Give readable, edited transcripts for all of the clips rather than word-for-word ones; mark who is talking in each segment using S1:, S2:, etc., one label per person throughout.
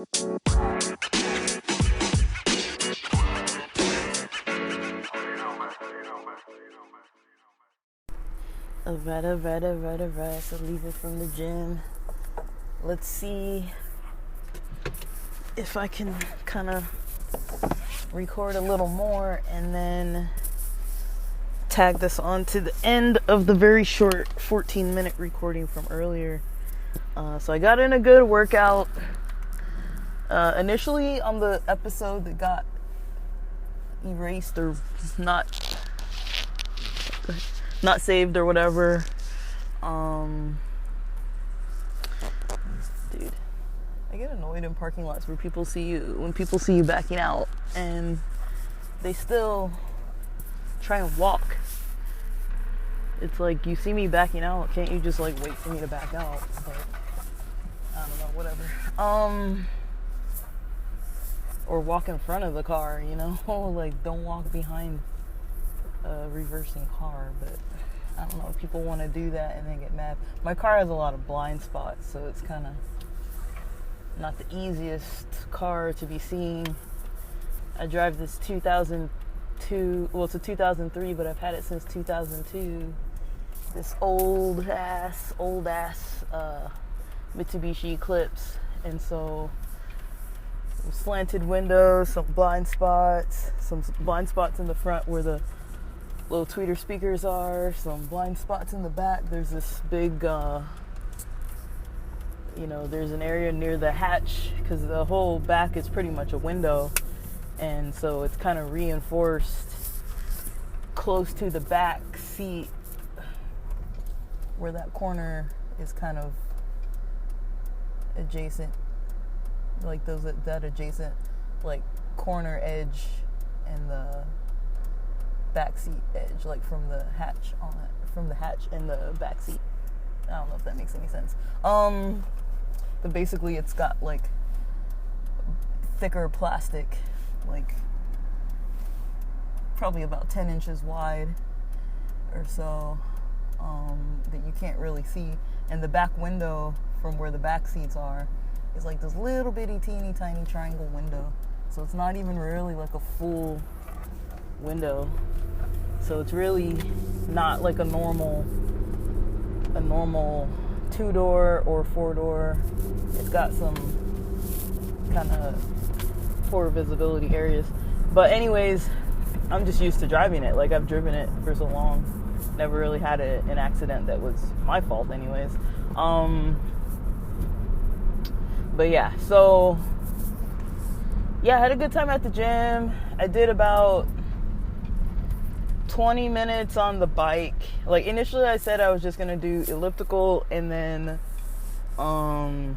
S1: Alright. So leaving from the gym. Let's see if I can kind of record a little more and then tag this on to the end of the very short 14-minute recording from earlier. So I got in a good workout. Initially on the episode that got erased or not saved or whatever. Dude, I get annoyed in parking lots where people see you backing out and they still try and walk. It's like, you see me backing out, can't you just like wait for me to back out? But I don't know, whatever. Or walk in front of the car, you know? Like, don't walk behind a reversing car. But I don't know if people want to do that and then get mad. My car has a lot of blind spots, so it's kind of not the easiest car to be seeing. I drive this 2002, well, it's a 2003, but I've had it since 2002. This old ass Mitsubishi Eclipse, and so some slanted windows, some blind spots in the front where the little tweeter speakers are, some blind spots in the back. There's this big, there's an area near the hatch because the whole back is pretty much a window, and so it's kind of reinforced close to the back seat where that corner is kind of adjacent, like that adjacent like corner edge and the back seat edge, like from the hatch and the back seat. I don't know if that makes any sense. But basically it's got like thicker plastic, like probably about 10 inches wide or so, that you can't really see. And the back window from where the back seats are is like this little bitty teeny tiny triangle window. So it's not even really like a full window. So it's really not like a normal 2-door or 4-door. It's got some kind of poor visibility areas. But anyways, I'm just used to driving it. Like, I've driven it for so long. Never really had an accident that was my fault anyways. But yeah, so yeah, I had a good time at the gym. I did about 20 minutes on the bike. Like, initially I said I was just gonna do elliptical and then some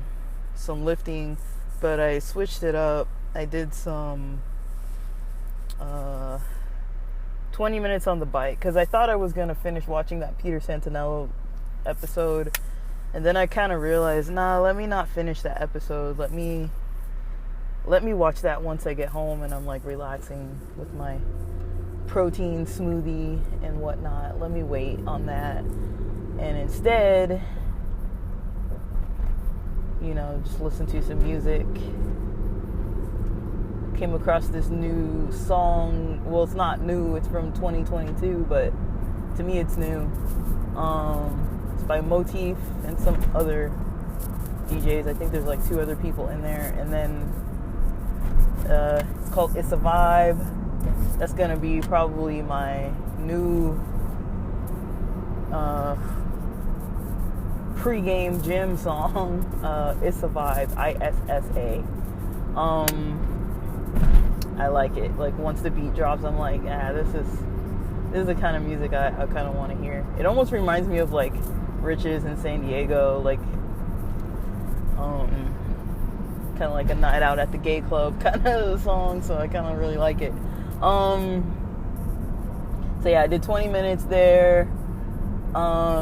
S1: lifting, but I switched it up. I did some 20 minutes on the bike because I thought I was gonna finish watching that Peter Santinello episode, and then I kind of realized, nah, let me not finish that episode. Let me watch that once I get home and I'm like relaxing with my protein smoothie and whatnot. Let me wait on that, and instead, just listen to some music. Came across this new song. Well, it's not new, it's from 2022, but to me it's new. It's by Motif and some other DJs. I think there's like 2 other people in there, and then it's called It's a Vibe. That's gonna be probably my new pre-game gym song. It's a Vibe, ISSA. I like it. Like, once the beat drops, I'm like, this is the kind of music I kind of want to hear. It almost reminds me of like Riches in San Diego, like kind of like a night out at the gay club kind of song. So I kind of really like it. So yeah, I did 20 minutes there.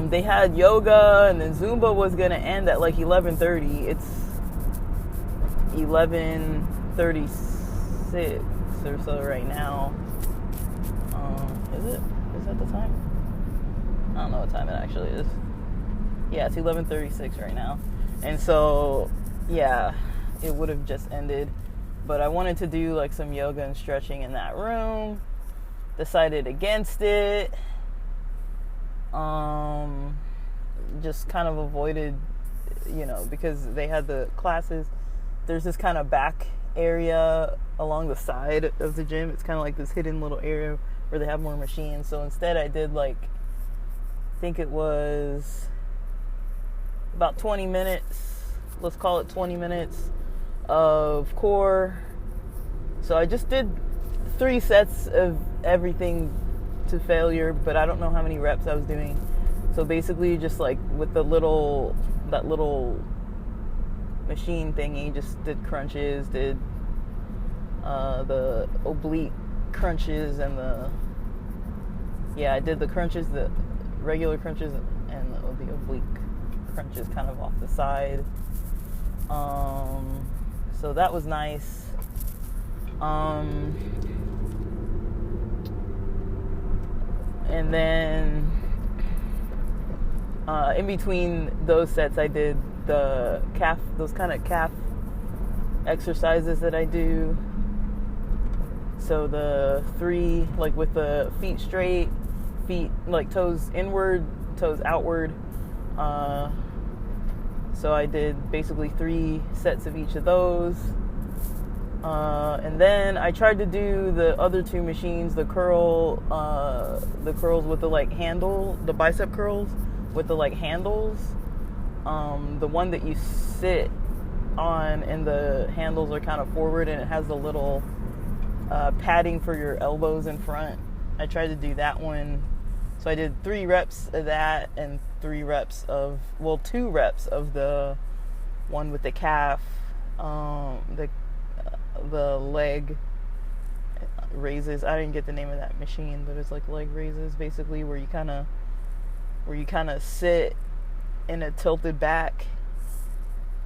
S1: They had yoga, and then Zumba was gonna end at like 11:30. It's 11:36 or so right now. Is that the time? I don't know what time it actually is. Yeah, it's 11:36 right now. And so, yeah, it would have just ended. But I wanted to do like some yoga and stretching in that room. Decided against it. Just kind of avoided, because they had the classes. There's this kind of back area along the side of the gym. It's kind of like this hidden little area where they have more machines. So instead I did I think it was about 20 minutes, let's call it 20 minutes of core. So I just did 3 sets of everything to failure, but I don't know how many reps I was doing. So basically just with that little machine thingy, just did crunches, did the oblique crunches and I did the crunches, the regular crunches and the oblique crunches kind of off the side. So that was nice. And then in between those sets, I did those kind of calf exercises that I do. So the 3, with the feet straight, feet toes inward, toes outward. So I did basically 3 sets of each of those. And then I tried to do the other 2 machines, the curls with the handle, the bicep curls with the handles. The one that you sit on and the handles are kind of forward and it has the little padding for your elbows in front. I tried to do that one. So I did 3 reps of that and 2 reps of the one with the calf, the leg raises. I didn't get the name of that machine, but it's leg raises, basically, where you kind of sit in a tilted back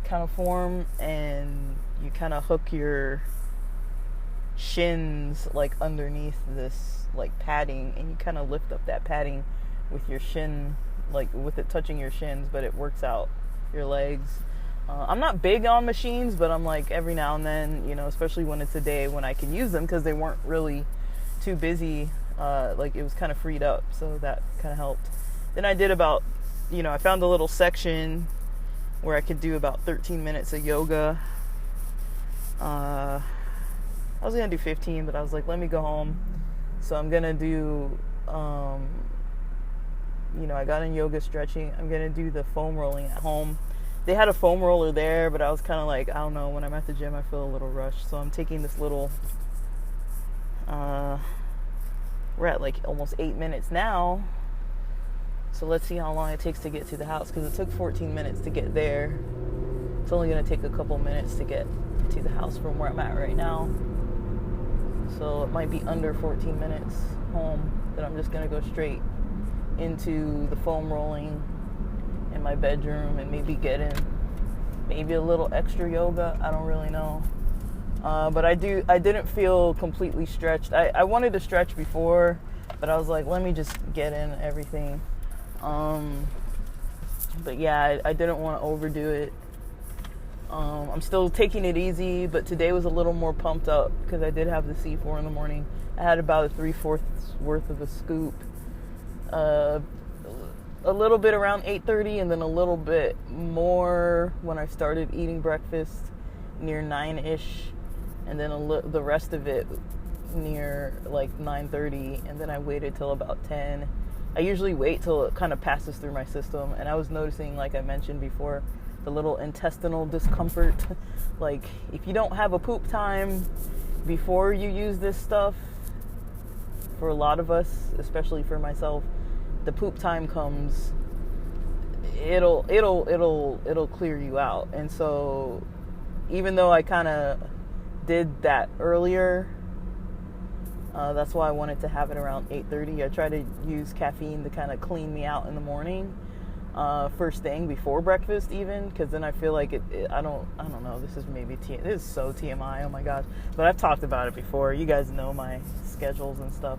S1: kind of form, and you kind of hook your shins underneath this padding, and you kind of lift up that padding with your shin, with it touching your shins, but it works out your legs. I'm not big on machines, but I'm every now and then, especially when it's a day when I can use them, because they weren't really too busy. It was kind of freed up, so that kind of helped. Then I did about, I found a little section where I could do about 13 minutes of yoga. I was going to do 15, but I was let me go home. So I'm going to do, I got in yoga stretching. I'm going to do the foam rolling at home. They had a foam roller there, but I was kind of I don't know, when I'm at the gym, I feel a little rushed. So I'm taking this little, we're at almost 8 minutes now. So let's see how long it takes to get to the house, because it took 14 minutes to get there. It's only going to take a couple minutes to get to the house from where I'm at right now. So it might be under 14 minutes home that I'm just going to go straight into the foam rolling in my bedroom and maybe get in maybe a little extra yoga. I don't really know. But I didn't feel completely stretched. I wanted to stretch before, but I was let me just get in everything. But yeah, I didn't want to overdo it. I'm still taking it easy, but today was a little more pumped up because I did have the C4 in the morning. I had about a 3/4 worth of a scoop. A little bit around 8:30, and then a little bit more when I started eating breakfast near 9-ish, and then the rest of it near 9:30, and then I waited till about 10. I usually wait till it kind of passes through my system, and I was noticing, like I mentioned before, the little intestinal discomfort. If you don't have a poop time before you use this stuff, for a lot of us, especially for myself, the poop time comes, it'll clear you out. And so even though I kind of did that earlier, that's why I wanted to have it around 8:30. I try to use caffeine to kind of clean me out in the morning, first thing before breakfast even, because then I feel like I don't know, this is so TMI, oh my gosh, but I've talked about it before. You guys know my schedules and stuff.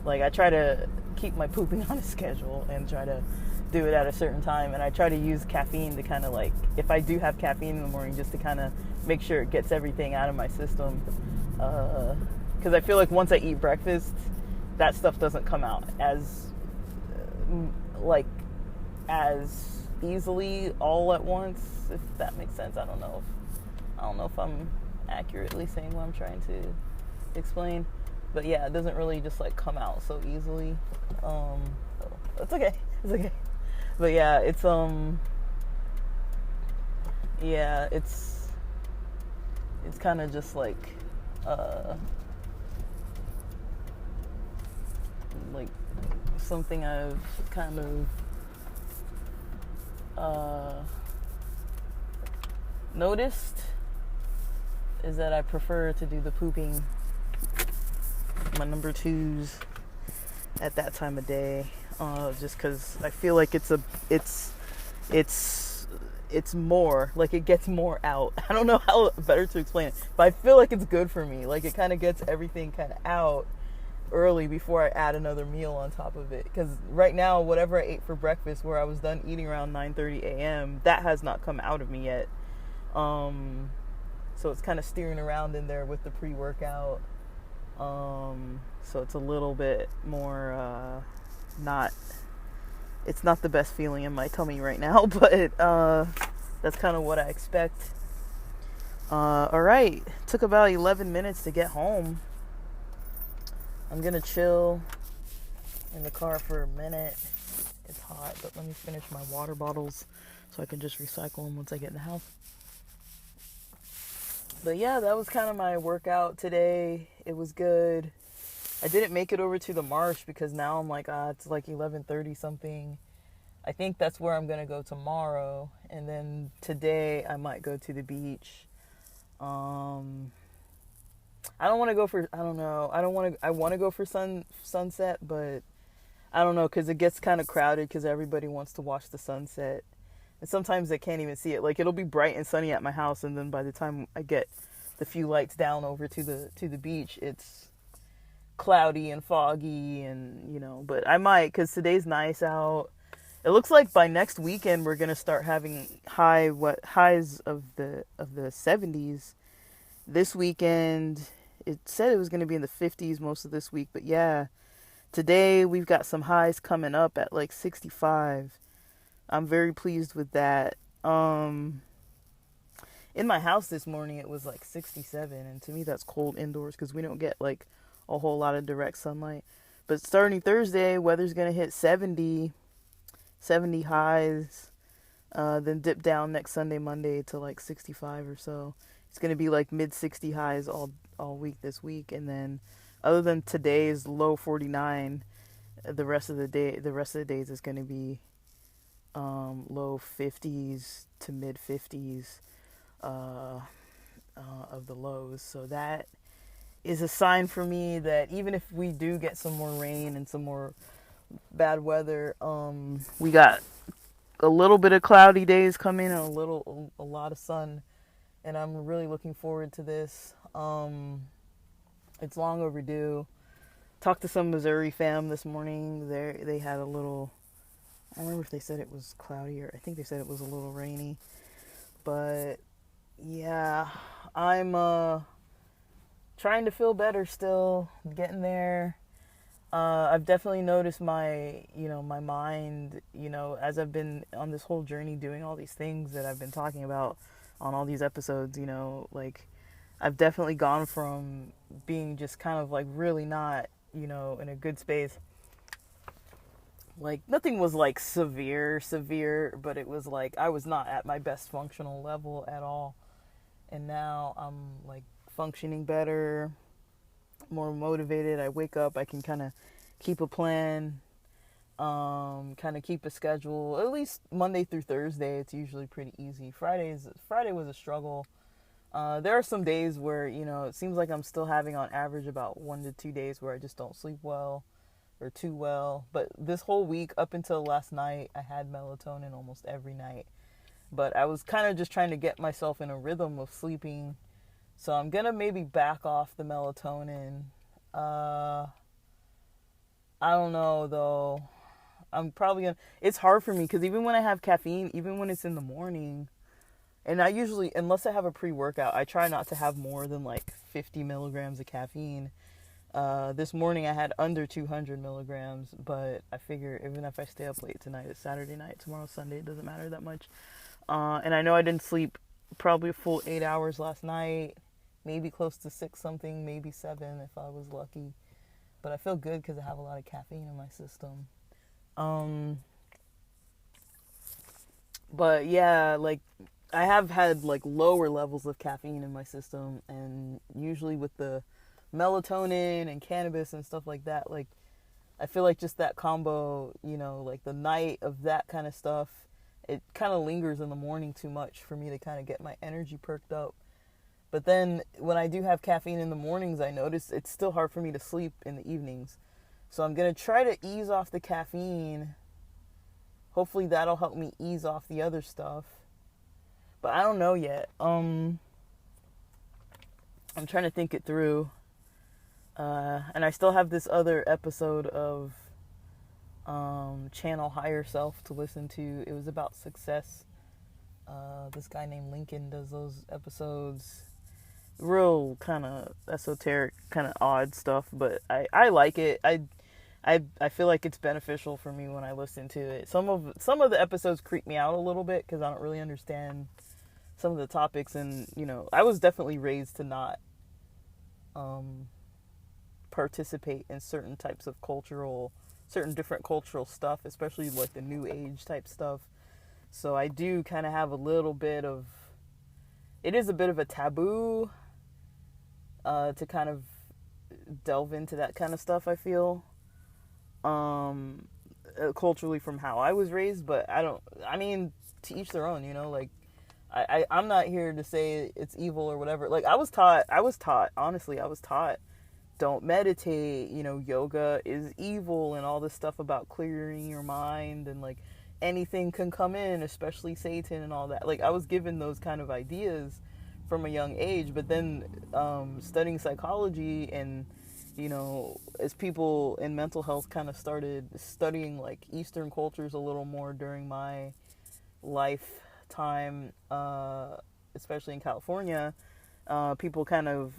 S1: I try to keep my pooping on a schedule and try to do it at a certain time, and I try to use caffeine to kind of like, if I do have caffeine in the morning, just to kind of make sure it gets everything out of my system, because I feel like once I eat breakfast, that stuff doesn't come out as like as easily all at once, if that makes sense. I don't know if I'm accurately saying what I'm trying to explain, but yeah, it doesn't really just like come out so easily. It's okay. But yeah, it's kind of just like something I've kind of noticed is that I prefer to do the pooping, my number twos, at that time of day, just because I feel like it's more like it gets more out. I don't know how better to explain it, but I feel like it's good for me. Like it kind of gets everything kind of out early before I add another meal on top of it. Because right now, whatever I ate for breakfast, where I was done eating around 9:30 a.m., that has not come out of me yet. So it's kind of steering around in there with the pre-workout. So it's a little bit more it's not the best feeling in my tummy right now, but that's kind of what I expect. Alright, took about 11 minutes to get home. I'm gonna chill in the car for a minute. It's hot, but let me finish my water bottles so I can just recycle them once I get in the house. But yeah, that was kind of my workout today. It was good. I didn't make it over to the marsh because now I'm like, it's like 11:30 something. I think that's where I'm going to go tomorrow. And then today I might go to the beach. I don't want to go for, I don't know. I want to go for sunset, but I don't know, because it gets kind of crowded because everybody wants to watch the sunset. And sometimes I can't even see it. Like, it'll be bright and sunny at my house, and then by the time I get the few lights down over to the beach, it's cloudy and foggy, and but I might, because today's nice out. It looks like by next weekend we're gonna start having highs of the 70s. This weekend it said it was gonna be in the 50s most of this week, but yeah, today we've got some highs coming up at like 65. I'm very pleased with that. In my house this morning it was like 67, and to me that's cold indoors because we don't get like a whole lot of direct sunlight. But starting Thursday, weather's gonna hit 70 highs, then dip down next Sunday, Monday to like 65 or so. It's gonna be like mid 60 highs all week this week, and then other than today's low 49, the rest of the days is gonna be low 50s to mid 50s of the lows. So that is a sign for me that even if we do get some more rain and some more bad weather, we got a little bit of cloudy days coming and a lot of sun, and I'm really looking forward to this. It's long overdue. Talked to some Missouri fam this morning. They had a little, I don't remember if they said it was cloudy or I think they said it was a little rainy. But yeah, I'm trying to feel better still, getting there. I've definitely noticed my mind, as I've been on this whole journey doing all these things that I've been talking about on all these episodes, like I've definitely gone from being just kind of like really not, in a good space. Like nothing was like severe, but it was like I was not at my best functional level at all. And now I'm like functioning better, more motivated. I wake up, I can kind of keep a plan, kind of keep a schedule. At least Monday through Thursday, it's usually pretty easy. Friday was a struggle. There are some days where, it seems like I'm still having on average about 1 to 2 days where I just don't sleep well or too well. But this whole week up until last night, I had melatonin almost every night. But I was kind of just trying to get myself in a rhythm of sleeping. So I'm going to maybe back off the melatonin. I don't know, though. I'm probably gonna. It's hard for me because even when I have caffeine, even when it's in the morning, and I usually, unless I have a pre-workout, I try not to have more than like 50 milligrams of caffeine. This morning I had under 200 milligrams, but I figure even if I stay up late tonight, it's Saturday night, tomorrow's Sunday, it doesn't matter that much. And I know I didn't sleep probably a full 8 hours last night, maybe close to 6 something, maybe 7 if I was lucky. But I feel good because I have a lot of caffeine in my system. But yeah, like I have had like lower levels of caffeine in my system, and usually with the melatonin and cannabis and stuff like that, like I feel like just that combo, like the night of that kind of stuff, it kind of lingers in the morning too much for me to kind of get my energy perked up. But then when I do have caffeine in the mornings, I notice it's still hard for me to sleep in the evenings. So I'm going to try to ease off the caffeine. Hopefully that'll help me ease off the other stuff. But I don't know yet. I'm trying to think it through. And I still have this other episode of Channel Higher Self to listen to. It was about success. This guy named Lincoln does those episodes. Real kind of esoteric, kind of odd stuff, but I like it. I feel like it's beneficial for me when I listen to it. Some of the episodes creep me out a little bit because I don't really understand some of the topics, and I was definitely raised to not participate in certain types of certain different cultural stuff, especially like the new age type stuff. So I do kind of have a little bit of, it is a bit of a taboo to kind of delve into that kind of stuff, I feel, culturally from how I was raised. But to each their own, like I'm not here to say it's evil or whatever. Like I was taught, honestly, don't meditate, yoga is evil and all this stuff about clearing your mind, and like anything can come in, especially Satan and all that. Like I was given those kind of ideas from a young age, but then studying psychology and as people in mental health kind of started studying like Eastern cultures a little more during my lifetime, especially in California, people kind of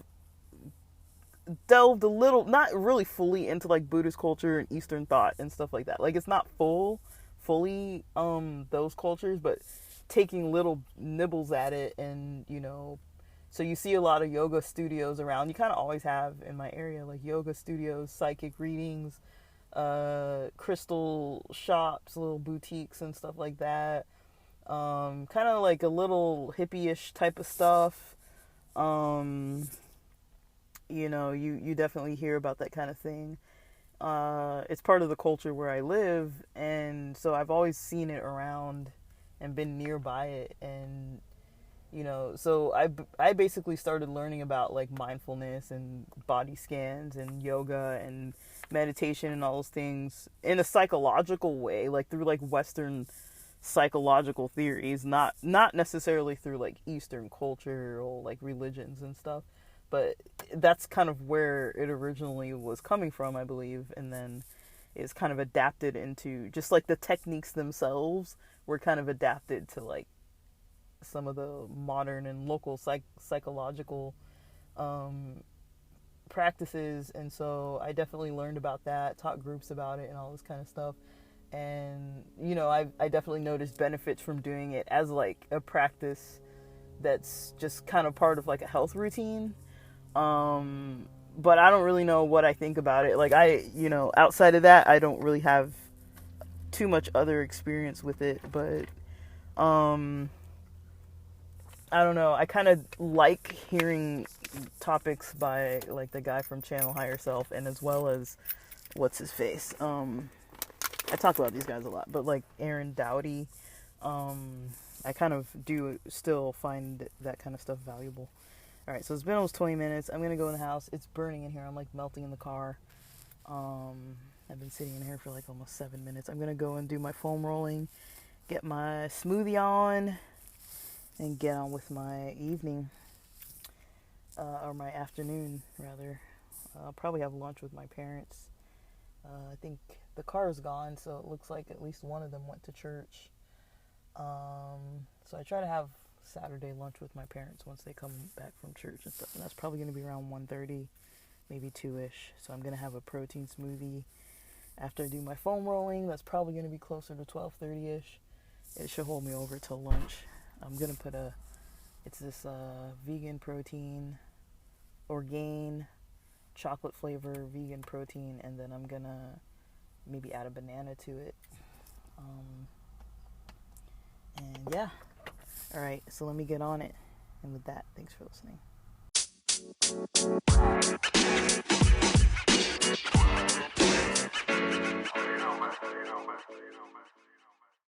S1: delved a little, not really fully, into like Buddhist culture and Eastern thought and stuff like that. Like it's not fully those cultures, but taking little nibbles at it. And so you see a lot of yoga studios around. You kind of always have in my area, like yoga studios, psychic readings, crystal shops, little boutiques and stuff like that. Kind of like a little hippie-ish type of stuff. You definitely hear about that kind of thing. It's part of the culture where I live, and so I've always seen it around and been nearby it. And so I basically started learning about like mindfulness and body scans and yoga and meditation and all those things in a psychological way, like through like Western psychological theories, not necessarily through like Eastern culture or like religions and stuff. But that's kind of where it originally was coming from, I believe, and then is kind of adapted into just like the techniques themselves were kind of adapted to like some of the modern and local psychological practices. And so I definitely learned about that, taught groups about it and all this kind of stuff. And I definitely noticed benefits from doing it as like a practice that's just kind of part of like a health routine. But I don't really know what I think about it. Like outside of that, I don't really have too much other experience with it. But I don't know. I kind of like hearing topics by like the guy from Channel Higher Self, and as well as what's his face. I talk about these guys a lot, but like Aaron Doughty, I kind of do still find that kind of stuff valuable. All right, so it's been almost 20 minutes. I'm gonna go in the house. It's burning in here. I'm like melting in the car. I've been sitting in here for like almost 7 minutes. I'm gonna go and do my foam rolling, get my smoothie on, and get on with my evening, or my afternoon rather. I'll probably have lunch with my parents. I think the car is gone, so it looks like at least one of them went to church. So I try to have Saturday lunch with my parents once they come back from church and stuff. And that's probably going to be around 1:30, maybe 2-ish. So I'm going to have a protein smoothie. After I do my foam rolling, that's probably going to be closer to 12:30-ish. It should hold me over till lunch. I'm going to put it's this vegan protein, Orgain, chocolate flavor vegan protein, and then I'm going to maybe add a banana to it. And yeah. All right, so let me get on it. And with that, thanks for listening. You know, man.